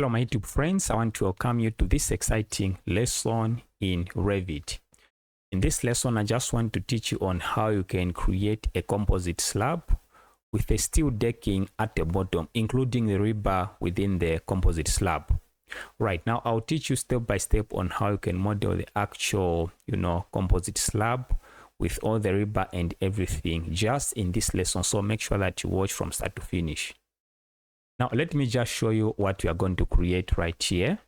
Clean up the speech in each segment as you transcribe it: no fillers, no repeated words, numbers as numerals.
Hello my YouTube friends, I want to welcome you to this exciting lesson in Revit. In this lesson, I just want to teach you on how you can create a composite slab with a steel decking at the bottom, including the rebar within the composite slab. Right now, I'll teach you step by step on how you can model the actual, composite slab with all the rebar and everything just in this lesson. So make sure that you watch from start to finish. Now, let me just show you what we are going to create right here.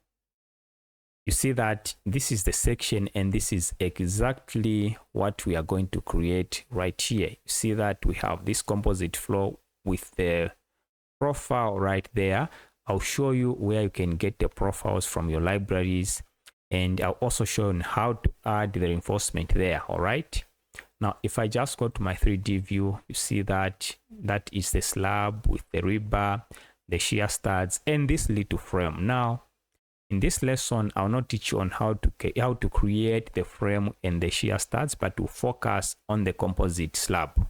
You see that this is the section and this is exactly what we are going to create right here. You see that we have this composite floor with the profile right there. I'll show you where you can get the profiles from your libraries, and I'll also show you how to add the reinforcement there. All right. Now, if I just go to my 3D view, you see that that is the slab with the rebar, the shear studs, and this little frame. Now, in this lesson, I'll not teach you on how to create the frame and the shear studs, but to focus on the composite slab.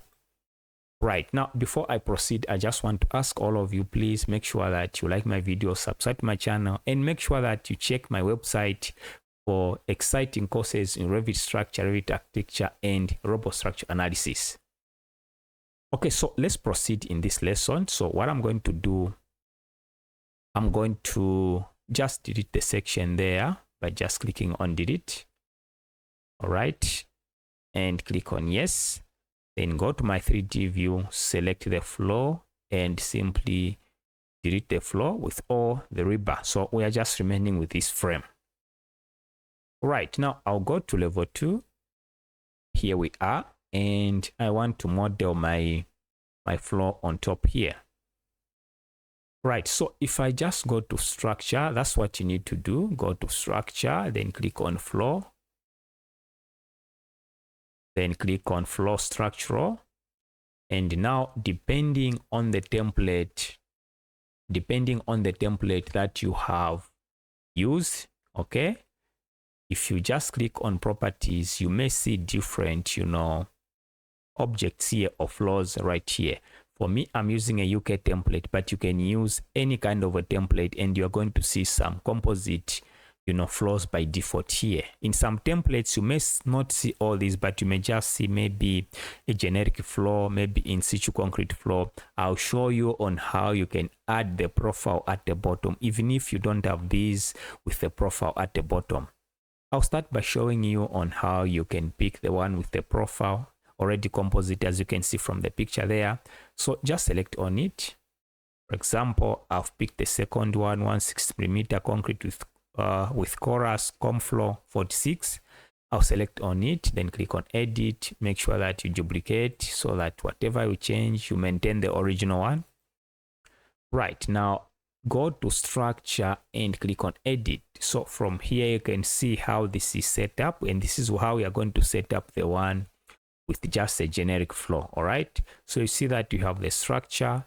Right now, before I proceed, I just want to ask all of you, please make sure that you like my video, subscribe to my channel, and make sure that you check my website for exciting courses in Revit structure, Revit architecture, and robot structure analysis. Okay, so let's proceed in this lesson. So what I'm going to do, I'm going to just delete the section there by just clicking on delete. All right, and click on yes. Then go to my 3D view, select the floor, and simply delete the floor with all the rebar. So we are just remaining with this frame. Right now, I'll go to level 2. Here we are, and I want to model my floor on top here. Right, so if I just go to structure, that's what you need to do. Go to structure, then click on floor. Then click on floor structural. And now, depending on the template that you have used, okay, if you just click on properties, you may see different, objects here or floors right here. For me, I'm using a UK template, but you can use any kind of a template and you're going to see some composite, floors by default here. In some templates, you may not see all these, but you may just see maybe a generic floor, maybe in situ concrete floor. I'll show you on how you can add the profile at the bottom, even if you don't have these with the profile at the bottom. I'll start by showing you on how you can pick the one with the profile already composite, as you can see from the picture there. So just select on it. For example, I've picked the second one, 160mm concrete with chorus comfloor 46. I'll select on it, then click on edit. Make sure that you duplicate so that whatever you change, you maintain the original one. Right now, go to structure and click on edit. So from here, you can see how this is set up, and this is how we are going to set up the one with just a generic floor. All right, so you see that you have the structure,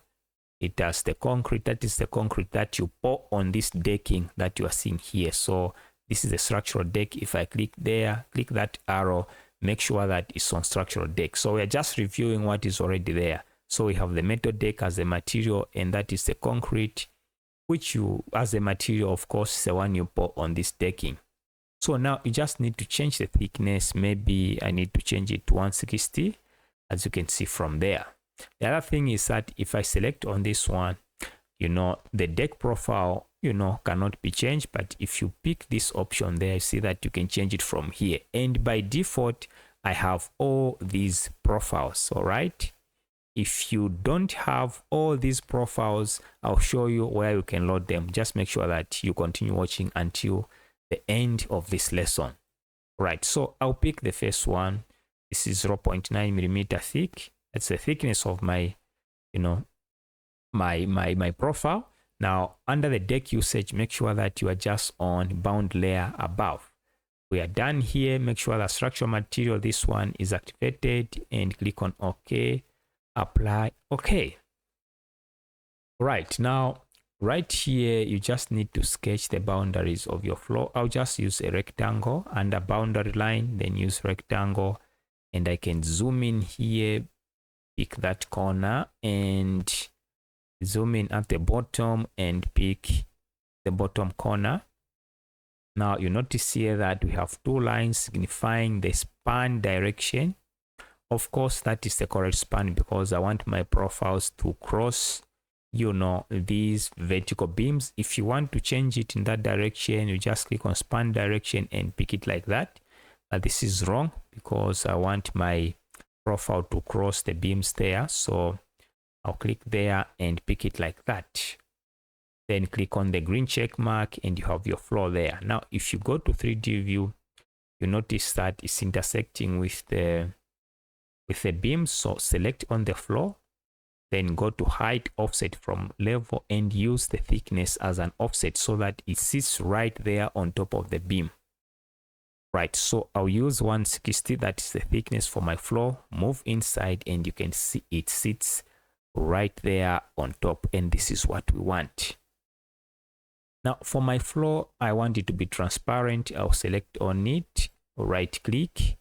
it has the concrete, that is the concrete that you pour on this decking that you are seeing here. So this is the structural deck. If I click there, click that arrow, make sure that it's on structural deck. So we are just reviewing what is already there. So we have the metal deck as a material, and that is the concrete, which you as a material, of course, is the one you pour on this decking. So now you just need to change the thickness. Maybe I need to change it to 160, as you can see from there. The other thing is that if I select on this one, the deck profile, cannot be changed. But if you pick this option there, you see that you can change it from here. And by default, I have all these profiles. All right. If you don't have all these profiles, I'll show you where you can load them. Just make sure that you continue watching until the end of this lesson. Right, so I'll pick the first one. This is 0.9mm thick. That's the thickness of my my profile. Now, under the deck usage, make sure that you are just on bound layer above. We are done here. Make sure that structural material, this one, is activated, and click on OK, apply, OK. Right now, right here, you just need to sketch the boundaries of your floor. I'll just use a rectangle under boundary line, then use rectangle, and I can zoom in here, pick that corner, and zoom in at the bottom and pick the bottom corner. Now you notice here that we have two lines signifying the span direction. Of course, that is the correct span because I want my profiles to cross, you know, these vertical beams. If you want to change it in that direction, you just click on span direction and pick it like that. But this is wrong because I want my profile to cross the beams there. So I'll click there and pick it like that. Then click on the green check mark and you have your floor there. Now, if you go to 3D view, you notice that it's intersecting with the beam. So select on the floor, then go to height offset from level and use the thickness as an offset so that it sits right there on top of the beam. Right, so I'll use 160, that is the thickness for my floor. Move inside and you can see it sits right there on top, and this is what we want. Now for my floor, I want it to be transparent. I'll select on it, right click,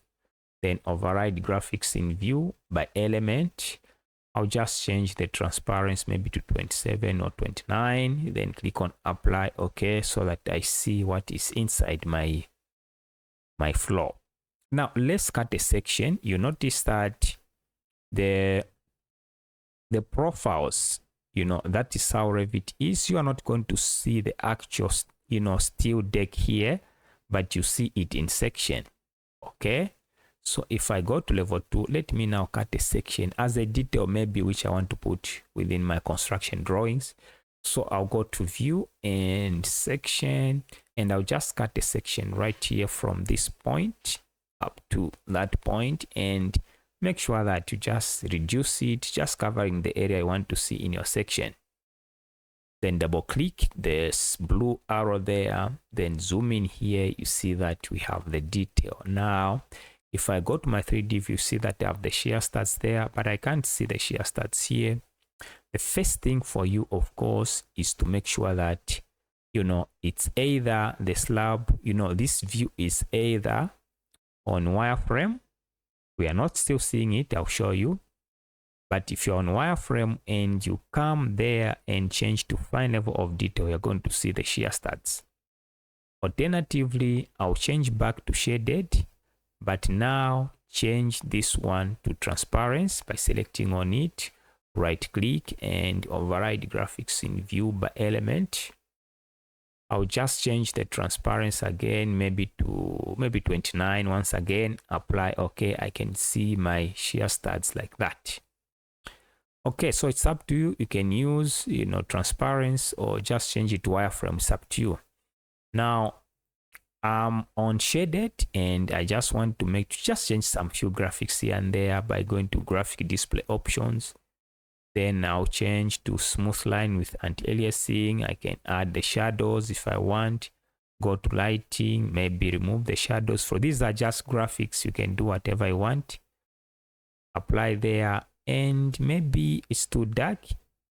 then override graphics in view by element. I'll just change the transparency maybe to 27 or 29, then click on apply, okay, so that I see what is inside my floor. Now let's cut a section. You notice that the profiles, you know, that is how Revit is. You are not going to see the actual, you know, steel deck here, but you see it in section. Okay, so if I go to level 2, let me now cut a section as a detail maybe which I want to put within my construction drawings. So I'll go to view and section, and I'll just cut a section right here from this point up to that point, and make sure that you just reduce it, just covering the area you want to see in your section. Then double click this blue arrow there, then zoom in here. You see that we have the detail. Now if I go to my 3D view, you see that I have the shear studs there, but I can't see the shear studs here. The first thing for you, of course, is to make sure that, you know, it's either the slab, you know, this view is either on wireframe. We are not still seeing it, I'll show you. But if you're on wireframe and you come there and change to fine level of detail, you're going to see the shear studs. Alternatively, I'll change back to shaded, but now change this one to transparency by selecting on it, right click and override graphics in view by element. I'll just change the transparency again, maybe to 29. Once again, apply, okay, I can see my shear studs like that. Okay, so it's up to you. You can use, you know, transparency or just change it to wireframe. It's up to you. Now I'm on shaded and I just want to just change some few graphics here and there by going to graphic display options. Then I'll change to smooth line with anti-aliasing. I can add the shadows if I want. Go to lighting, maybe remove the shadows. For these are just graphics. You can do whatever you want. Apply there, and maybe it's too dark.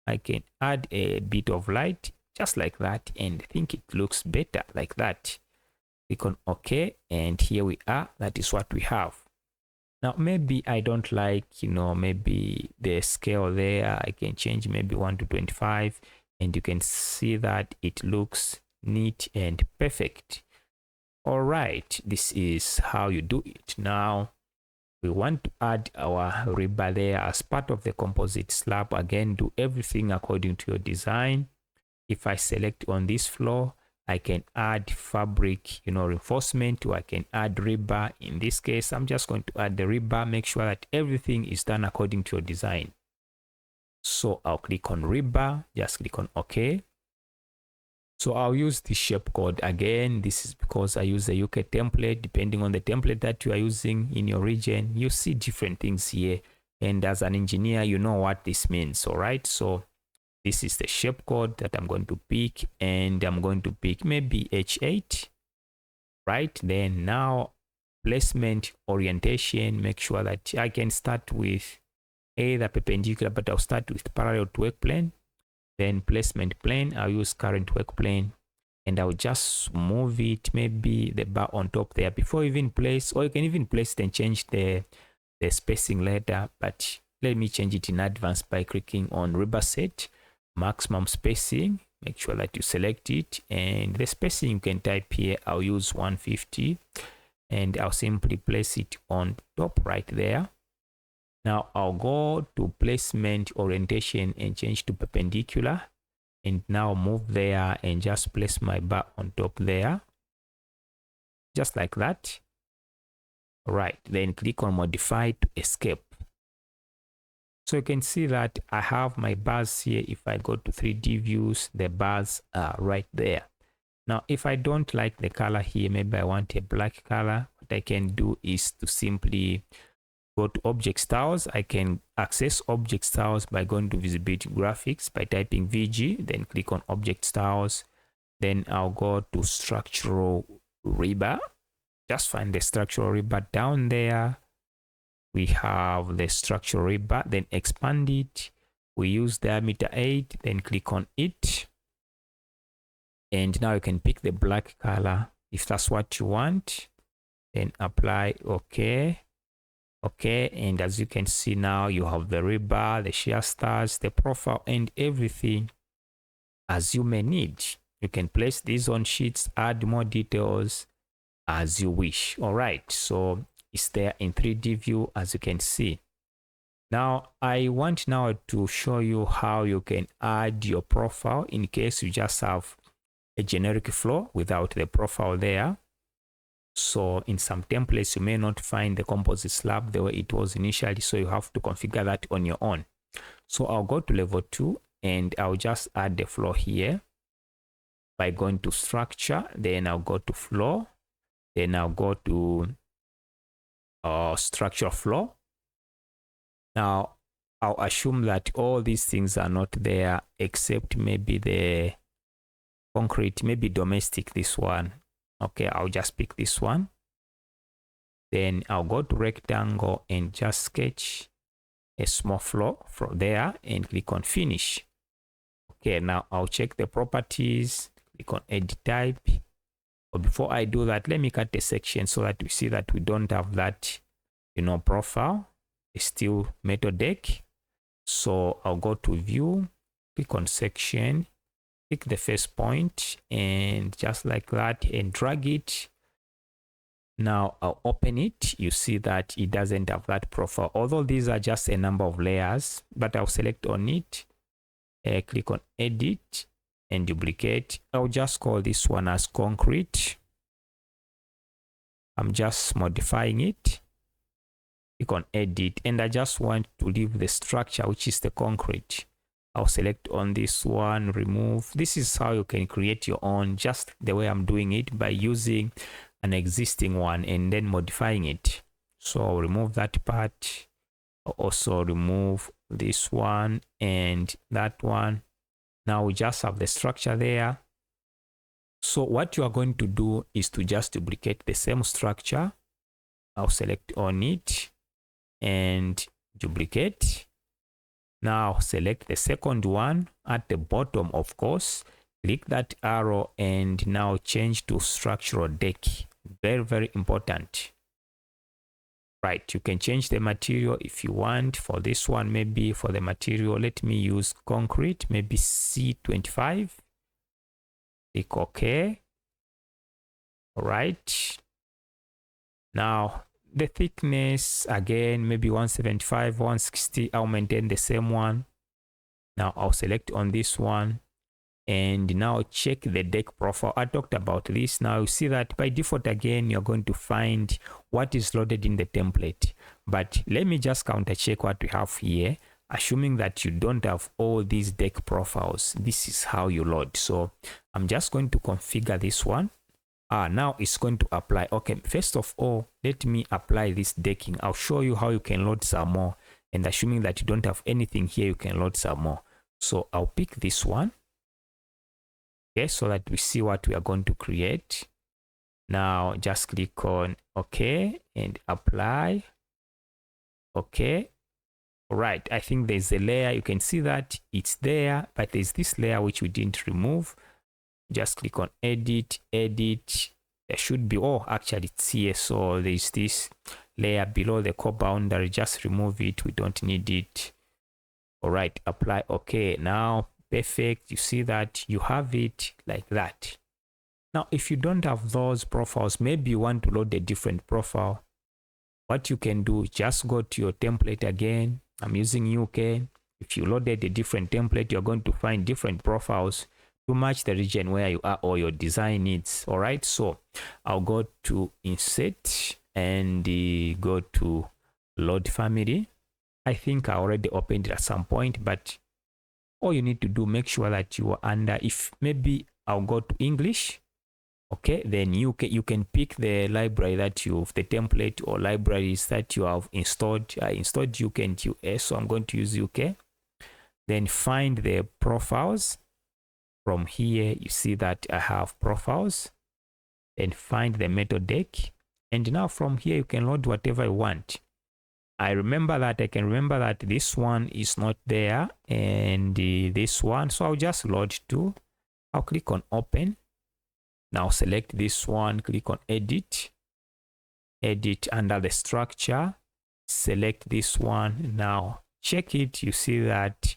I can add a bit of light just like that, and I think it looks better like that. Click on OK, and here we are. That is what we have. Now maybe I don't like, you know, maybe the scale there. I can change maybe 1 to 25, and you can see that it looks neat and perfect. All right, this is how you do it. Now we want to add our rebar there as part of the composite slab. Again, do everything according to your design. If I select on this floor, I can add fabric, you know, reinforcement, or I can add rebar. In this case, I'm just going to add the rebar. Make sure that everything is done according to your design. So I'll click on rebar, just click on OK. So I'll use the shape code again. This is because I use the UK template. Depending on the template that you are using in your region, you see different things here. And as an engineer, you know what this means. All right. So this is the shape code that I'm going to pick, and I'm going to pick maybe H8, right? Then now placement orientation, make sure that I can start with either perpendicular, but I'll start with parallel to work plane. Then placement plane, I'll use current work plane, and I'll just move it, maybe the bar on top there before you even place, or you can even place it and change the spacing later, but let me change it in advance by clicking on rebar set. Maximum spacing, make sure that you select it, and the spacing you can type here. I'll use 150, and I'll simply place it on top right there. Now I'll go to placement orientation and change to perpendicular, and now move there and just place my bar on top there, just like that. Right, then click on modify to escape. So you can see that I have my bars here. If I go to 3D views, the bars are right there. Now, if I don't like the color here, maybe I want a black color, what I can do is to simply go to object styles. I can access object styles by going to visibility graphics by typing VG, then click on object styles. Then I'll go to structural rebar. Just find the structural rebar down there. We have the structural rebar, then expand it. We use diameter 8, then click on it. And now you can pick the black color if that's what you want. Then apply OK. Okay, and as you can see now, you have the rebar, the shear stars, the profile, and everything as you may need. You can place these on sheets, add more details as you wish. All right, so it's there in 3D view, as you can see. Now I want now to show you how you can add your profile in case you just have a generic floor without the profile there. So in some templates you may not find the composite slab the way it was initially, so you have to configure that on your own. So I'll go to level 2 and I'll just add the floor here by going to structure, then I'll go to floor, then I'll go to structure floor. Now I'll assume that all these things are not there except maybe the concrete, maybe domestic, this one. Okay, I'll just pick this one. Then I'll go to rectangle and just sketch a small floor from there and click on finish. Okay, now I'll check the properties, click on edit type. But before I do that, let me cut a section so that we see that we don't have that, profile. It's still metal deck. So I'll go to view, click on section, pick the first point and just like that and drag it. Now I'll open it. You see that it doesn't have that profile, although these are just a number of layers, but I'll select on it, click on edit and duplicate. I'll just call this one as concrete. I'm just modifying it. Click on edit and I just want to leave the structure, which is the concrete. I'll select on this one, remove. This is how you can create your own, just the way I'm doing it, by using an existing one and then modifying it. So I'll remove that part. I'll also remove this one and that one. Now we just have the structure there. So what you are going to do is to just duplicate the same structure. I'll select on it and duplicate. Now select the second one at the bottom, of course, click that arrow and now change to structural deck. Very, very important. Right, you can change the material if you want. For this one, maybe for the material, let me use concrete, maybe C25. Click OK. All right. Now the thickness, again, maybe 175, 160. I'll maintain the same one. Now I'll select on this one and now check the deck profile. I talked about this. Now you see that by default, again, you're going to find what is loaded in the template. But let me just counter check what we have here. Assuming that you don't have all these deck profiles, this is how you load. So I'm just going to configure this one. Now it's going to apply. Okay, first of all, let me apply this decking. I'll show you how you can load some more. And assuming that you don't have anything here, you can load some more. So I'll pick this one. Okay, so that we see what we are going to create. Now just click on OK and apply. Okay. All right, I think there's a layer. You can see that it's there, but there's this layer which we didn't remove. Just click on edit, edit. There should be, actually it's here. So there's this layer below the core boundary. Just remove it. We don't need it. All right, apply. Okay, now perfect. You see that you have it like that. Now, if you don't have those profiles, maybe you want to load a different profile. What you can do, just go to your template again. I'm using UK. If you loaded a different template, you're going to find different profiles to match the region where you are or your design needs. All right, so I'll go to insert and go to load family. I think I already opened it at some point, but all you need to do, make sure that you are under, if maybe I'll go to English. Okay, then you can pick the library that the template or libraries that you have installed. I installed UK and US, so I'm going to use UK. Then find the profiles. From here, you see that I have profiles. Then find the method deck. And now from here, you can load whatever you want. I can remember that this one is not there and this one. So I'll just load two. I'll click on open. Now select this one, click on edit. Edit under the structure. Select this one. Now check it. You see that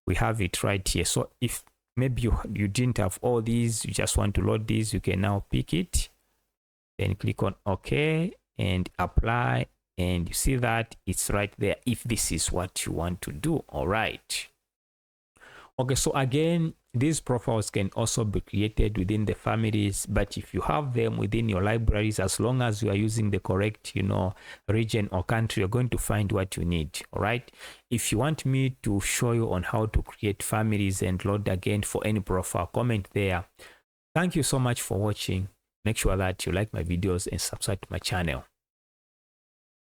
we have it right here. So if maybe you didn't have all these, you just want to load these, you can now pick it. Then click on OK and apply. And you see that it's right there if this is what you want to do. All right. Okay, so again, these profiles can also be created within the families, but if you have them within your libraries, as long as you are using the correct, region or country, you're going to find what you need. All right. If you want me to show you on how to create families and load again for any profile, comment there. Thank you so much for watching. Make sure that you like my videos and subscribe to my channel.